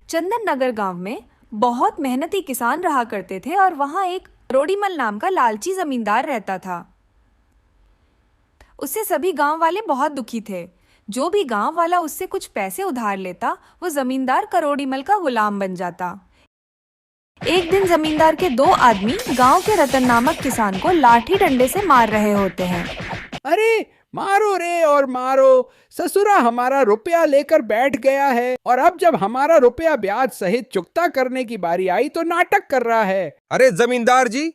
चंदन नगर गांव में बहुत मेहनती किसान रहा करते थे और वहां एक रोडीमल नाम का लालची जमींदार रहता था। उससे सभी गांव वाले बहुत दुखी थे। जो भी गांव वाला उससे कुछ पैसे उधार लेता, वो जमींदार करोड़ीमल का गुलाम बन जाता। एक दिन जमींदार के दो आदमी गांव के रतन नामक किसान को लाठी डंडे से मार रहे होते हैं। अरे मारो रे और मारो। ससुरा हमारा रुपया लेकर बैठ गया है और अब जब हमारा रुपया ब्याज सहित चुकता करने की बारी आई तो नाटक कर रहा है। अरे जमींदार जी,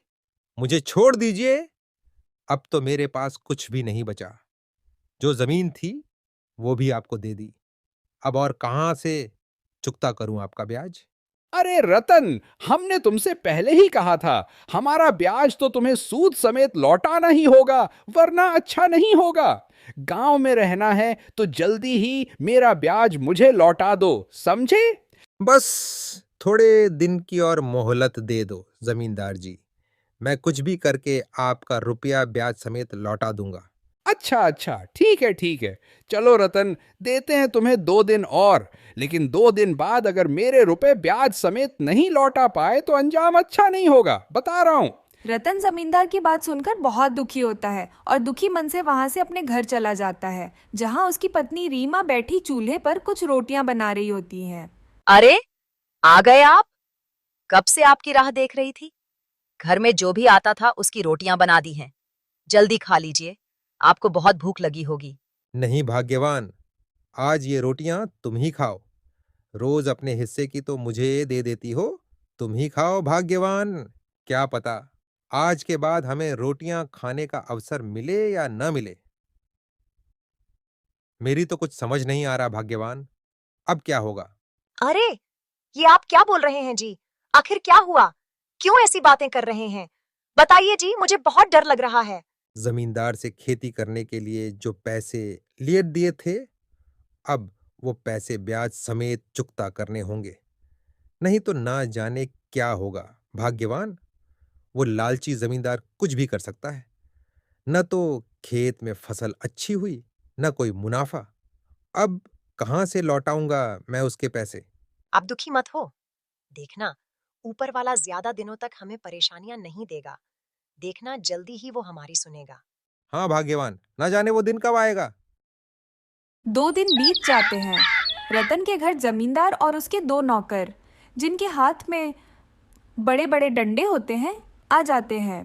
मुझे छोड़ दीजिए। अब तो मेरे पास कुछ भी नहीं बचा। जो जमीन थी वो भी आपको दे दी। अब और कहां से चुकता करूं आपका ब्याज? अरे रतन, हमने तुमसे पहले ही कहा था, हमारा ब्याज तो तुम्हें सूद समेत लौटाना ही होगा, वरना अच्छा नहीं होगा। गांव में रहना है तो जल्दी ही मेरा ब्याज मुझे लौटा दो, समझे? बस थोड़े दिन की और मोहलत दे दो जमींदार जी। मैं कुछ भी करके आपका रुपया ब्याज समेत लौटा दूंगा। अच्छा अच्छा, ठीक है ठीक है। चलो रतन, देते हैं तुम्हें 2 दिन और। लेकिन 2 दिन बाद अगर मेरे रुपए ब्याज समेत नहीं लौटा पाए तो अंजाम अच्छा नहीं होगा, बता रहा हूं। रतन जमींदार की बात सुनकर बहुत दुखी होता है और दुखी मन से वहां से अपने घर चला जाता है, जहां उसकी पत्नी रीमा बैठी चूल्हे पर कुछ रोटियां बना रही होती हैं। अरे, आ गए आप। कब से आपकी राह देख रही थी। घर में जो भी आता था उसकी रोटियां बना दी हैं। जल्दी खा लीजिए, आपको बहुत भूख लगी होगी। नहीं भाग्यवान, आज ये रोटियां तुम ही खाओ। रोज अपने हिस्से की तो मुझे दे देती हो। तुम ही खाओ भाग्यवान। क्या पता आज के बाद हमें रोटियां खाने का अवसर मिले या न मिले। मेरी तो कुछ समझ नहीं आ रहा भाग्यवान। अब क्या होगा? अरे, ये आप क्या बोल रहे हैं जी। आखिर क्या हुआ, क्यों ऐसी बातें कर रहे हैं। बताइए जी, मुझे बहुत डर लग रहा है। जमींदार से खेती करने के लिए जो पैसे लिए दिए थे, अब वो पैसे ब्याज समेत चुकता करने होंगे। नहीं तो ना जाने क्या होगा भाग्यवान। वो लालची जमींदार कुछ भी कर सकता है। न तो खेत में फसल अच्छी हुई, न कोई मुनाफा। अब कहां से लौटाऊंगा मैं उसके पैसे? आप दुखी मत हो। देखना, ऊपर वाला ज्यादा दिनों तक हमें परेशानियां नहीं देगा। देखना, जल्दी ही वो हमारी सुनेगा। हाँ भाग्यवान, ना जाने वो दिन कब आएगा। 2 दिन बीत जाते हैं। रतन के घर जमींदार और उसके दो नौकर, जिनके हाथ में बड़े बड़े डंडे होते हैं, आ जाते हैं।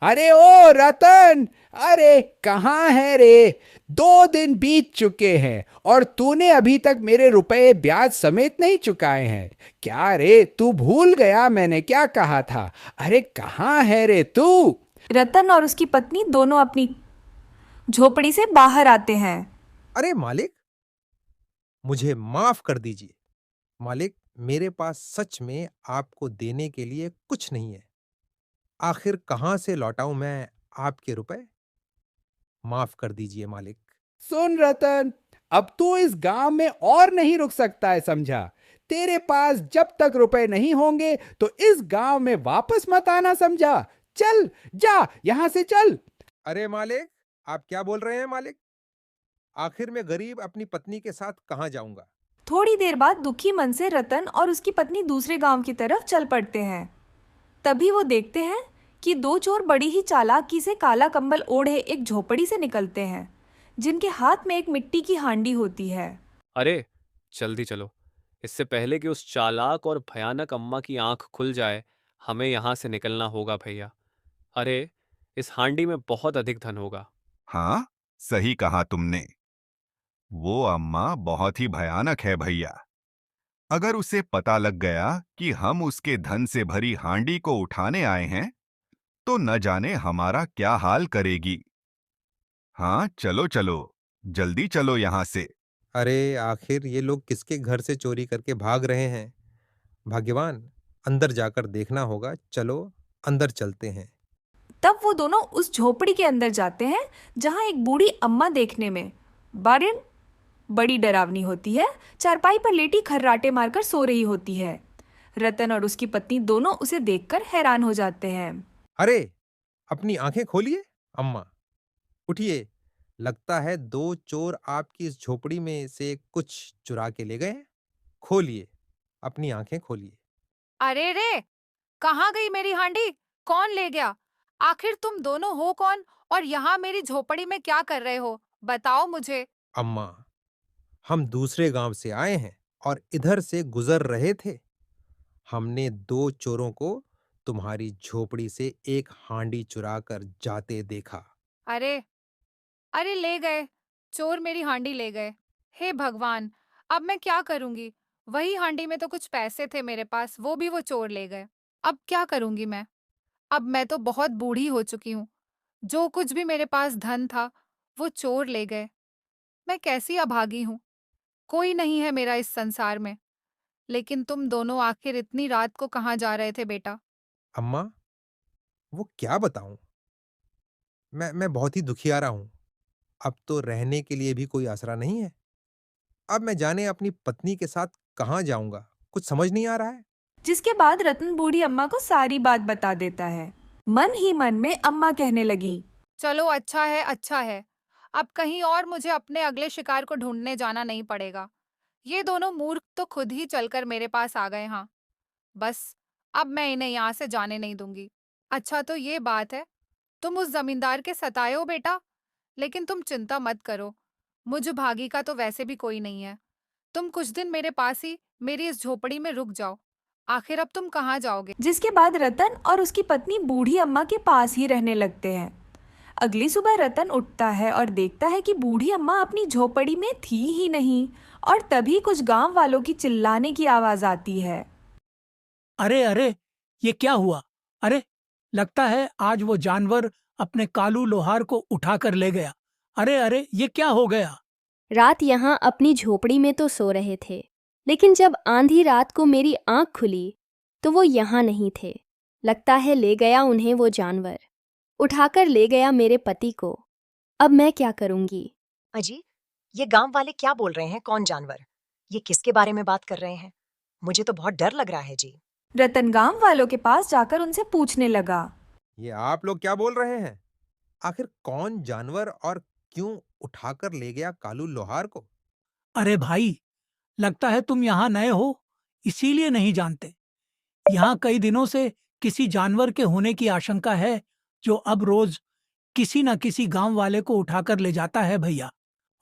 अरे ओ रतन, अरे कहाँ है रे? 2 दिन बीत चुके हैं और तूने अभी तक मेरे रुपए ब्याज समेत नहीं चुकाए हैं। क्या रे, तू भूल गया मैंने क्या कहा था? अरे कहाँ है रे तू? रतन और उसकी पत्नी दोनों अपनी झोपड़ी से बाहर आते हैं। अरे मालिक, मुझे माफ कर दीजिए। मालिक, मेरे पास सच में आपको देने के लिए कुछ नहीं है। आखिर कहां से लौटाऊं मैं आपके रुपए? माफ कर दीजिए मालिक। सुन रतन, अब तू इस गांव में और नहीं रुक सकता है, समझा? तेरे पास जब तक रुपए नहीं होंगे तो इस गांव में वापस मत आना, समझा? चल, जा यहां से चल। अरे मालिक, आप क्या बोल रहे हैं मालिक? आखिर मैं गरीब अपनी पत्नी के साथ कहां जाऊंगा? थोड़ी देर बाद दुखी मन से रतन और उसकी पत्नी दूसरे गांव की तरफ चल पड़ते हैं। तभी वो देखते हैं कि दो चोर बड़ी ही चालाकी से काला कंबल ओढ़े एक झोपड़ी से निकलते हैं, जिनके हाथ में एक मिट्टी की हांडी होती है। अरे, जल्दी चलो। इससे पहले कि उस चालाक और भयानक अम्मा की आंख खुल जाए, हमें यहाँ से निकलना होगा भैया। अरे, इस हांडी में बहुत अधिक धन होगा। हाँ, सही कहा तुमने। वो अम्मा बहुत ही भयानक है भैया। अगर उसे पता लग गया कि हम उसके धन से भरी हांडी को उठाने आए हैं, तो न जाने हमारा क्या हाल करेगी। हाँ, चलो चलो, जल्दी चलो यहाँ से। अरे आखिर ये लोग किसके घर से चोरी करके भाग रहे हैं? भाग्यवान, अंदर जाकर देखना होगा। चलो अंदर चलते हैं। तब वो दोनों उस झोपड़ी के अंदर जाते हैं, जहां एक बूढ़ी अम्मा देखने में बारिन बड़ी डरावनी होती है, चारपाई पर लेटी खर्राटे मारकर सो रही होती है। रतन और उसकी पत्नी दोनों उसे देखकर हैरान हो जाते हैं। अरे, अपनी आंखें खोलिए अम्मा, उठिए। लगता है दो चोर आपकी इस झोपड़ी में से कुछ चुरा के ले गए हैं। खोलिए, अपनी आंखें खोलिए। अरे रे, कहाँ गई मेरी हांडी? कौन ले गया? आखिर तुम दोनों हो कौन और यहाँ मेरी झोपड़ी में क्या कर रहे हो? बताओ मुझे। अम्मा, हम दूसरे गांव से आए हैं और इधर से गुजर रहे थे। हमने दो चोरों को तुम्हारी झोपड़ी से एक हांडी चुरा कर जाते देखा। अरे, अरे ले गए, चोर मेरी हांडी ले गए। हे भगवान, अब मैं क्या करूंगी? वही हांडी में तो कुछ पैसे थे मेरे पास, वो भी वो चोर ले गए। अब क्या करूंगी मैं? अब मैं तो बहुत बूढ़ी हो चुकी हूँ। जो कुछ भी मेरे पास धन था, वो चोर ले गए। मैं कैसी अभागी हूँ। कोई नहीं है मेरा इस संसार में। लेकिन तुम दोनों आखिर इतनी रात को कहाँ जा रहे थे बेटा? अम्मा, वो क्या बताऊं? मैं बहुत ही दुखियारा हूं। अब तो रहने के लिए भी कोई आसरा नहीं है। अब मैं जाने अपनी पत्नी के साथ कहाँ जाऊंगा, कुछ समझ नहीं आ रहा है। जिसके बाद रतन बूढ़ी अम्मा को सारी बात बता देता है। मन ही मन में अम्मा कहने लगी, चलो अच्छा है, अच्छा है। अब कहीं और मुझे अपने अगले शिकार को ढूंढने जाना नहीं पड़ेगा। ये दोनों मूर्ख तो खुद ही चलकर मेरे पास आ गए। हाँ, बस अब मैं इन्हें यहाँ से जाने नहीं दूंगी। अच्छा तो ये बात है, तुम उस जमींदार के सताए हो बेटा, लेकिन तुम चिंता मत करो। मुझ भागी का तो वैसे भी कोई नहीं है। तुम कुछ दिन मेरे पास ही मेरी इस झोपड़ी में रुक जाओ। आखिर अब तुम कहाँ जाओगे? जिसके बाद रतन और उसकी पत्नी बूढ़ी अम्मा के पास ही रहने लगते हैं। अगली सुबह रतन उठता है और देखता है कि बूढ़ी अम्मा अपनी झोपड़ी में थी ही नहीं, और तभी कुछ गांव वालों की चिल्लाने की आवाज आती है। अरे अरे, ये क्या हुआ? अरे, लगता है आज वो जानवर अपने कालू लोहार को उठाकर ले गया। अरे अरे, ये क्या हो गया? रात यहाँ अपनी झोपड़ी में तो सो रहे थे, लेकिन जब आंधी रात को मेरी आंख खुली तो वो यहाँ नहीं थे। लगता है ले गया उन्हें वो जानवर, उठाकर ले गया मेरे पति को। अब मैं क्या करूंगी? अजी, ये गांव वाले क्या बोल रहे हैं? कौन जानवर? ये किसके बारे में बात कर रहे हैं? मुझे तो बहुत डर लग रहा है जी। रतन गांव वालों के पास जाकर उनसे पूछने लगा। ये आप लोग क्या बोल रहे हैं? आखिर कौन जानवर और क्यों उठाकर ले गया कालू लोहार को? अरे भाई, लगता है तुम यहाँ नए हो, इसीलिए नहीं जानते। यहाँ कई दिनों से किसी जानवर के होने की आशंका है, जो अब रोज किसी न किसी गांव वाले को उठाकर ले जाता है भैया,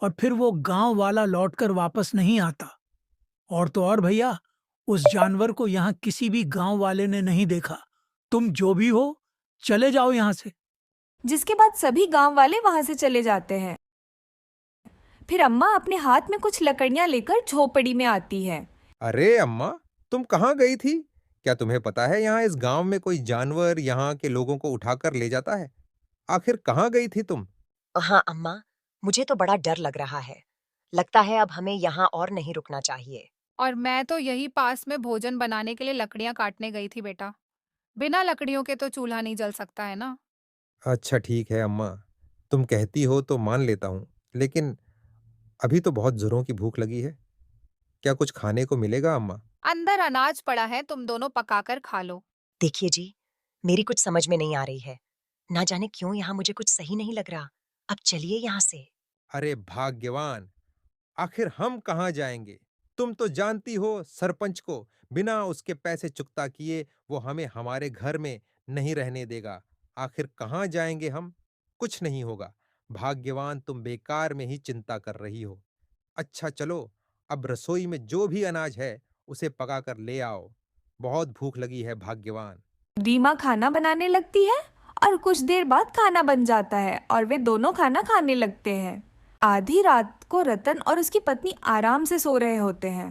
और फिर वो गांव वाला लौटकर वापस नहीं आता। और तो और भैया, उस जानवर को यहाँ किसी भी गांव वाले ने नहीं देखा। तुम जो भी हो, चले जाओ यहाँ से। जिसके बाद सभी गांव वाले वहां से चले जाते हैं। फिर अम्मा अपने हाथ में कुछ लकड़ियां लेकर झोपड़ी में आती है। अरे अम्मा, तुम कहाँ गई थी? क्या तुम्हें पता है यहाँ इस गांव में कोई जानवर यहाँ के लोगों को उठाकर ले जाता है? आखिर कहाँ गई थी तुम? हाँ अम्मा, मुझे तो बड़ा डर लग रहा है। लगता है अब हमें यहाँ और नहीं रुकना चाहिए। और मैं तो यही पास में भोजन बनाने के लिए लकड़ियां काटने गई थी बेटा। बिना लकड़ियों के तो चूल्हा नहीं जल सकता है ना। अच्छा ठीक है अम्मा, तुम कहती हो तो मान लेता हूँ, लेकिन अभी तो बहुत जोरों की भूख लगी है। क्या कुछ खाने को मिलेगा अम्मा? अंदर अनाज पड़ा है, तुम दोनों पकाकर खा लो। देखिए जी, मेरी कुछ समझ में नहीं आ रही है। ना जाने क्यों यहाँ मुझे कुछ सही नहीं लग रहा। अब चलिए यहाँ से। अरे भाग्यवान, आखिर हम कहाँ जाएंगे? तुम तो जानती हो सरपंच को बिना उसके पैसे चुकता किए वो हमें हमारे घर में नहीं रहने देगा। आखिर कहाँ जाएंगे हम? कुछ नहीं होगा। भाग्यवान, तुम बेकार में ही चिंता कर रही हो। अच्छा चलो, अब रसोई में जो भी अनाज है उसे पका कर ले आओ। बहुत भूख लगी है भाग्यवान। रीमा खाना बनाने लगती है और कुछ देर बाद खाना बन जाता है और वे दोनों खाना खाने लगते हैं। आधी रात को रतन और उसकी पत्नी आराम से सो रहे होते हैं।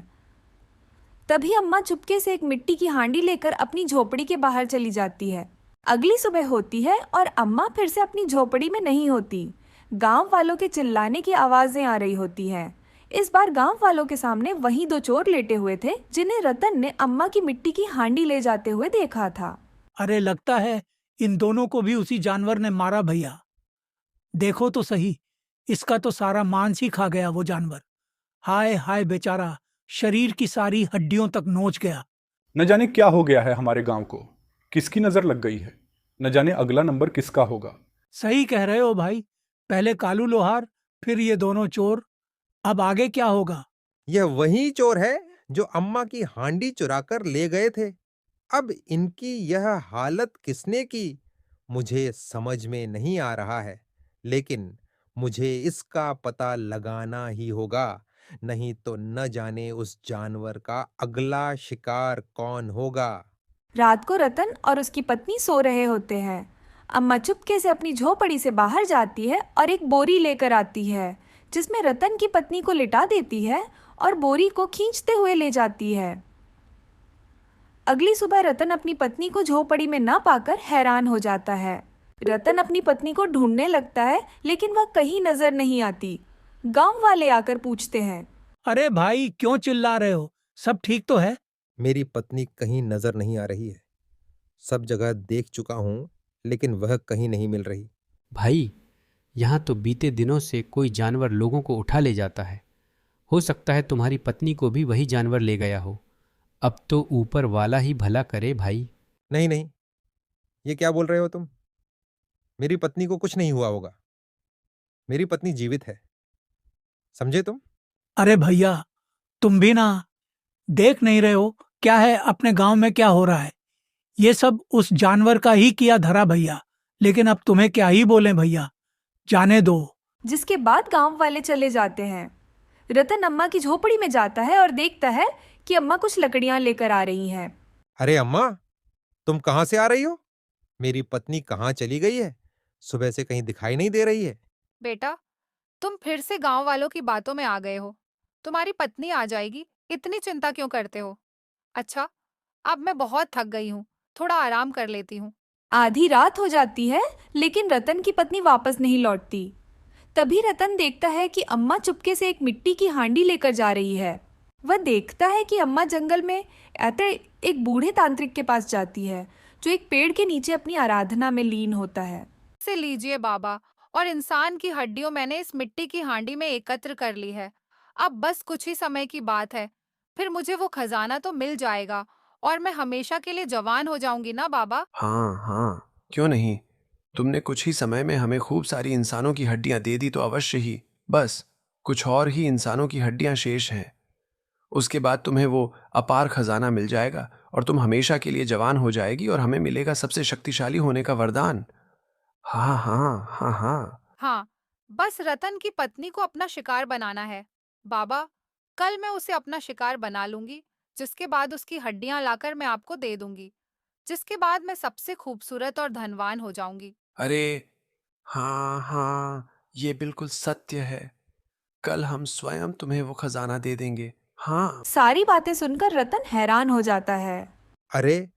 तभी अम्मा चुपके से एक मिट्टी की हांडी लेकर अपनी झोपड़ी के बाहर चली जाती है। अगली सुबह होती है और अम्मा फिर से अपनी झोपड़ी में नहीं होती। गांव वालों के चिल्लाने की आवाजें आ रही होती हैं। इस बार गांव वालों के सामने वही दो चोर लेटे हुए थे जिन्हें रतन ने अम्मा की मिट्टी की हांडी ले जाते हुए देखा था। अरे, लगता है इन दोनों को भी उसी जानवर ने मारा भैया। देखो तो सही, इसका तो सारा मांस ही खा गया वो जानवर। हाय हाय बेचारा, शरीर की सारी हड्डियों तक नोच गया। न जाने क्या हो गया है हमारे गांव को, किसकी नजर लग गई है। न जाने अगला नंबर किसका होगा। सही कह रहे हो भाई, पहले कालू लोहार, फिर ये दोनों चोर। अब आगे क्या होगा? यह वही चोर है जो अम्मा की हांडी चुराकर ले गए थे। अब इनकी यह हालत किसने की, मुझे समझ में नहीं आ रहा है, लेकिन मुझे इसका पता लगाना ही होगा, नहीं तो न जाने उस जानवर का अगला शिकार कौन होगा। रात को रतन और उसकी पत्नी सो रहे होते हैं। अम्मा चुपके से अपनी झोपड़ी से बाहर जाती है और एक बोरी लेकर आती है, जिसमें रतन की पत्नी को लिटा देती है और बोरी को खींचते हुए ले जाती है। अगली सुबह रतन अपनी पत्नी को झोपड़ी में ना पाकर हैरान हो जाता है। रतन अपनी पत्नी को ढूंढने लगता है, लेकिन वह कहीं नजर नहीं आती। गांव वाले आकर पूछते हैं, अरे भाई, क्यों चिल्ला रहे हो? सब ठीक तो है? मेरी पत्नी कहीं नजर नहीं आ रही है। सब जगह देख चुका हूं, लेकिन वह कहीं नहीं मिल रही। भाई, यहाँ तो बीते दिनों से कोई जानवर लोगों को उठा ले जाता है। हो सकता है तुम्हारी पत्नी को भी वही जानवर ले गया हो। अब तो ऊपर वाला ही भला करे भाई। नहीं नहीं, ये क्या बोल रहे हो तुम? मेरी पत्नी को कुछ नहीं हुआ होगा। मेरी पत्नी जीवित है, समझे तुम? अरे भैया, तुम भी ना देख नहीं रहे हो क्या है अपने गांव में क्या हो रहा है? ये सब उस जानवर का ही किया धरा भैया। लेकिन अब तुम्हें क्या ही बोले भैया, जाने दो। जिसके बाद गांव वाले चले जाते हैं। रतन अम्मा की झोपड़ी में जाता है और देखता है कि अम्मा कुछ लकड़ियां लेकर आ रही हैं। अरे अम्मा, तुम कहां से आ रही हो? मेरी पत्नी कहां चली गई है? सुबह से कहीं दिखाई नहीं दे रही है। बेटा, तुम फिर से गांव वालों की बातों में आ गए हो। तुम्हारी पत्नी आ जाएगी, इतनी चिंता क्यों करते हो? अच्छा, अब मैं बहुत थक गई हूँ, थोड़ा आराम कर लेती हूँ। आधी रात हो जाती है, लेकिन रतन की पत्नी वापस नहीं लौटती। तभी रतन देखता है कि अम्मा चुपके से एक मिट्टी की हांडी लेकर जा रही है। वह देखता है कि अम्मा जंगल में आते एक बूढ़े तांत्रिक के पास जाती है, जो एक पेड़ के नीचे अपनी आराधना में लीन होता है। से लीजिए बाबा, और इंसान की हड्डियों मैंने इस मिट्टी की हांडी में एकत्र कर ली है। अब बस कुछ ही समय की बात है, फिर मुझे वो खजाना तो मिल जाएगा और मैं हमेशा के लिए जवान हो जाऊंगी ना बाबा। हाँ हाँ, क्यों नहीं। तुमने कुछ ही समय में हमें खूब सारी इंसानों की हड्डियां दे दी तो अवश्य ही बस कुछ और ही इंसानों की हड्डियां शेष हैं। उसके बाद तुम्हें वो अपार खजाना मिल जाएगा और तुम हमेशा के लिए जवान हो जाएगी और हमें मिलेगा सबसे शक्तिशाली होने का वरदान। हाँ हाँ हाँ हाँ। हाँ, बस रतन की पत्नी को अपना शिकार बनाना है बाबा। कल मैं उसे अपना शिकार बना लूंगी, जिसके बाद उसकी हड्डियां लाकर मैं आपको दे दूंगी, जिसके बाद मैं सबसे खूबसूरत और धनवान हो जाऊंगी। अरे हाँ हाँ, ये बिल्कुल सत्य है। कल हम स्वयं तुम्हें वो खजाना दे देंगे। हाँ। सारी बातें सुनकर रतन हैरान हो जाता है। अरे,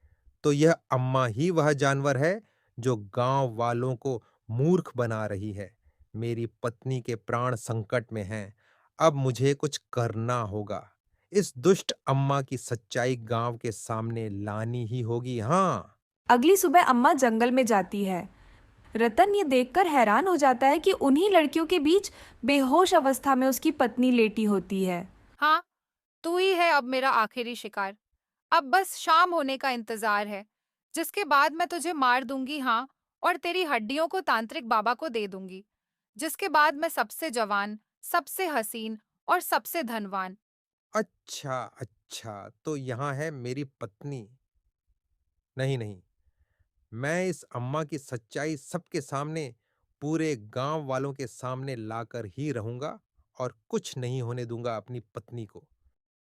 तो यह अम्मा ही वह जानवर है जो गांव वालों को मूर्ख बना रही है। मेरी पत्नी के प्राण संकट में हैं। अब मुझे कुछ करना होगा। इस दुष्ट अम्मा की सच्चाई गांव के सामने लानी ही होगी। हाँ। अगली सुबह अम्मा जंगल में जाती है। रतन ये देखकर हैरान हो जाता है कि उन्हीं लड़कियों के बीच बेहोश अवस्था में उसकी पत्नी लेटी होती है। हाँ, तू ही है अब मेरा आखिरी शिकार। अब बस शाम होने का इंतजार है, जिसके बाद मैं तुझे मार दूंगी। हाँ, और तेरी हड्डियों को तांत्रिक बाबा को दे दूंगी, जिसके बाद मैं सबसे जवान, सबसे हसीन और सबसे धनवान। अच्छा अच्छा, तो यहाँ है मेरी पत्नी। नहीं नहीं, मैं इस अम्मा की सच्चाई सबके सामने, पूरे गांव वालों के सामने लाकर ही रहूंगा और कुछ नहीं होने दूंगा अपनी पत्नी को।